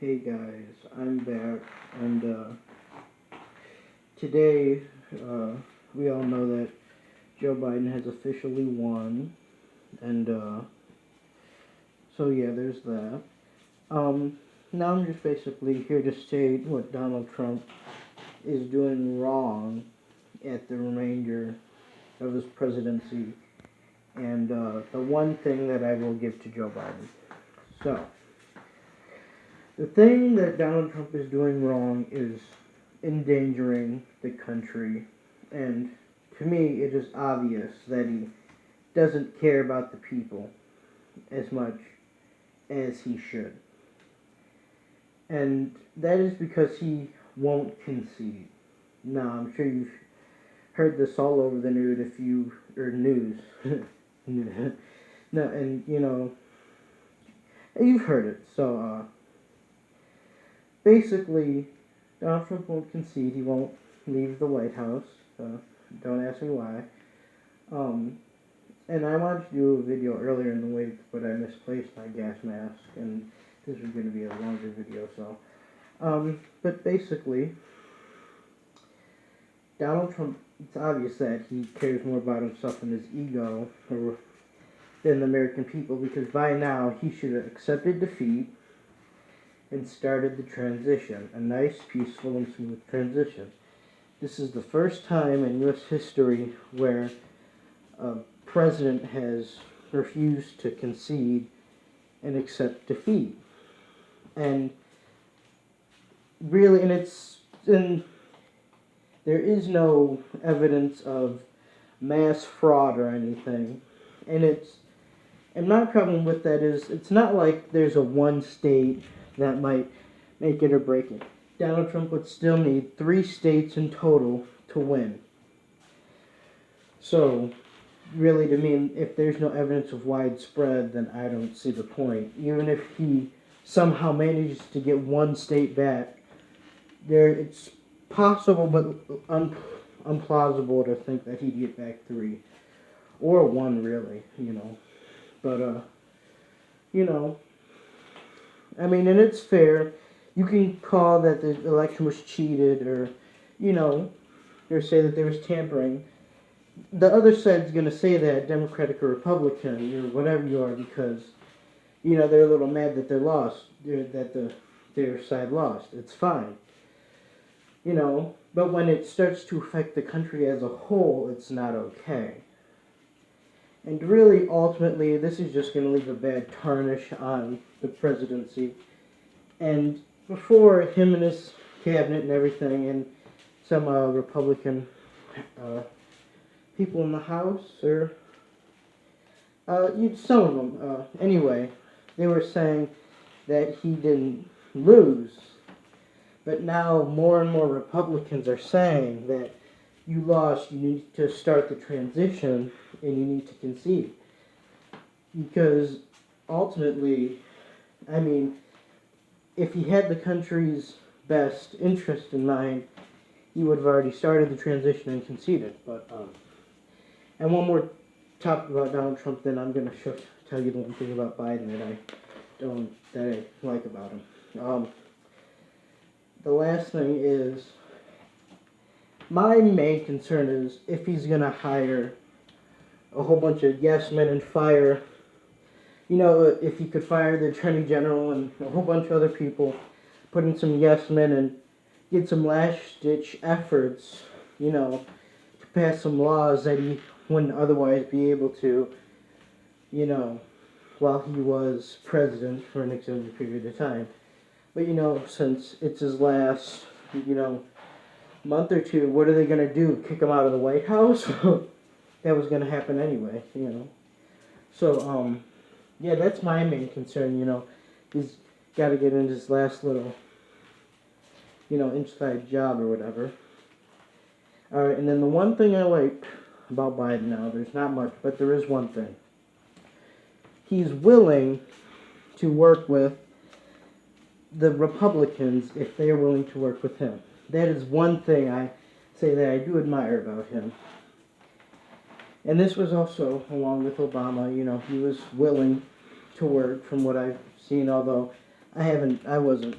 Hey guys, I'm back, and today we all know that Joe Biden has officially won, and so yeah, there's that. Now I'm just basically here to state what Donald Trump is doing wrong at the remainder of his presidency, and the one thing that I will give to Joe Biden. So, the thing that Donald Trump is doing wrong is endangering the country, and to me, it is obvious that he doesn't care about the people as much as he should. And that is because he won't concede. Now, I'm sure you've heard this all over the news news. No, and you've heard it. So, basically, Donald Trump won't concede. He won't leave the White House. Don't ask me why. And I wanted to do a video earlier in the week, but I misplaced my gas mask, and this is going to be a longer video. So, but basically, Donald Trump. It's obvious that he cares more about himself and his ego than the American people, because by now he should have accepted defeat and started the transition, a nice, peaceful, and smooth transition. This is the first time in U.S. history where a president has refused to concede and accept defeat. And really, there is no evidence of mass fraud or anything. And my problem with that is, it's not like there's a one state that might make it or break it. Donald Trump would still need 3 states in total to win. So, really, to me, if there's no evidence of widespread, then I don't see the point. Even if he somehow manages to get 1 state back, it's possible but unplausible to think that he'd get back 3. Or 1, really, But, I mean, and it's fair. You can call that the election was cheated, or say that there was tampering. The other side's going to say that, Democratic or Republican, or whatever you are, because, they're a little mad that they lost, their side lost. It's fine. But when it starts to affect the country as a whole, it's not okay. And really, ultimately, this is just going to leave a bad tarnish on the presidency. And before him and his cabinet and everything, and some Republican people in the House, or some of them, anyway, they were saying that he didn't lose. But now more and more Republicans are saying that you lost, you need to start the transition, and you need to concede. Because ultimately, I mean, if he had the country's best interest in mind, he would have already started the transition and conceded. But and one more topic about Donald Trump, then I'm going to tell you the one thing about Biden that I like about him. The last thing is, my main concern is if he's going to hire a whole bunch of yes men and fire, if he could fire the Attorney General and a whole bunch of other people, put in some yes men and get some last-ditch efforts, to pass some laws that he wouldn't otherwise be able to, while he was president for an extended period of time. But, since it's his last, month or 2, what are they going to do? Kick him out of the White House? That was going to happen anyway, So, yeah, that's my main concern, He's got to get into his last little, inside job or whatever. Alright, and then the one thing I like about Biden now, there's not much, but there is one thing. He's willing to work with the Republicans if they are willing to work with him. That is one thing I say that I do admire about him. And this was also along with Obama. He was willing to work, from what I've seen, although I wasn't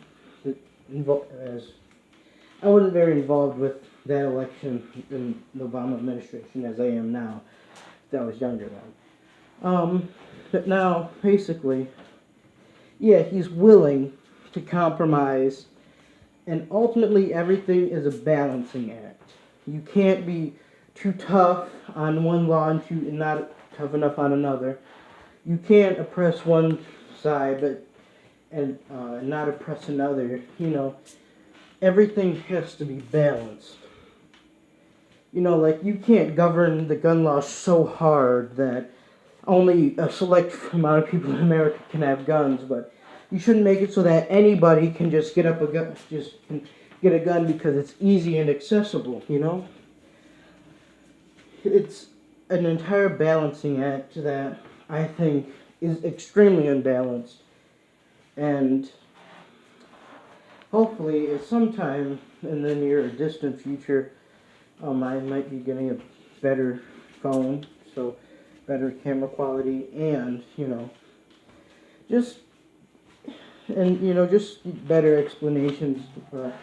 I wasn't very involved with that election in the Obama administration as I am now. That was younger then. But now, basically, yeah, he's willing to compromise, and ultimately everything is a balancing act. You can't be too tough on one law and not tough enough on another. You can't oppress one side and not oppress another. Everything has to be balanced. Like you can't govern the gun law so hard that only a select amount of people in America can have guns, but you shouldn't make it so that anybody can just get get a gun because it's easy and accessible. It's an entire balancing act that I think is extremely unbalanced, and hopefully at sometime in the near or distant future, I might be getting a better phone, so better camera quality, and just just better explanations, but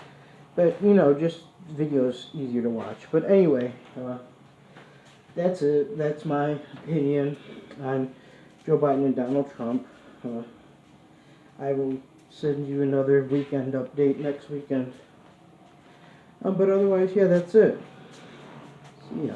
just videos easier to watch. But anyway, that's it. That's my opinion on Joe Biden and Donald Trump. I will send you another weekend update next weekend. But otherwise, yeah, that's it. See ya.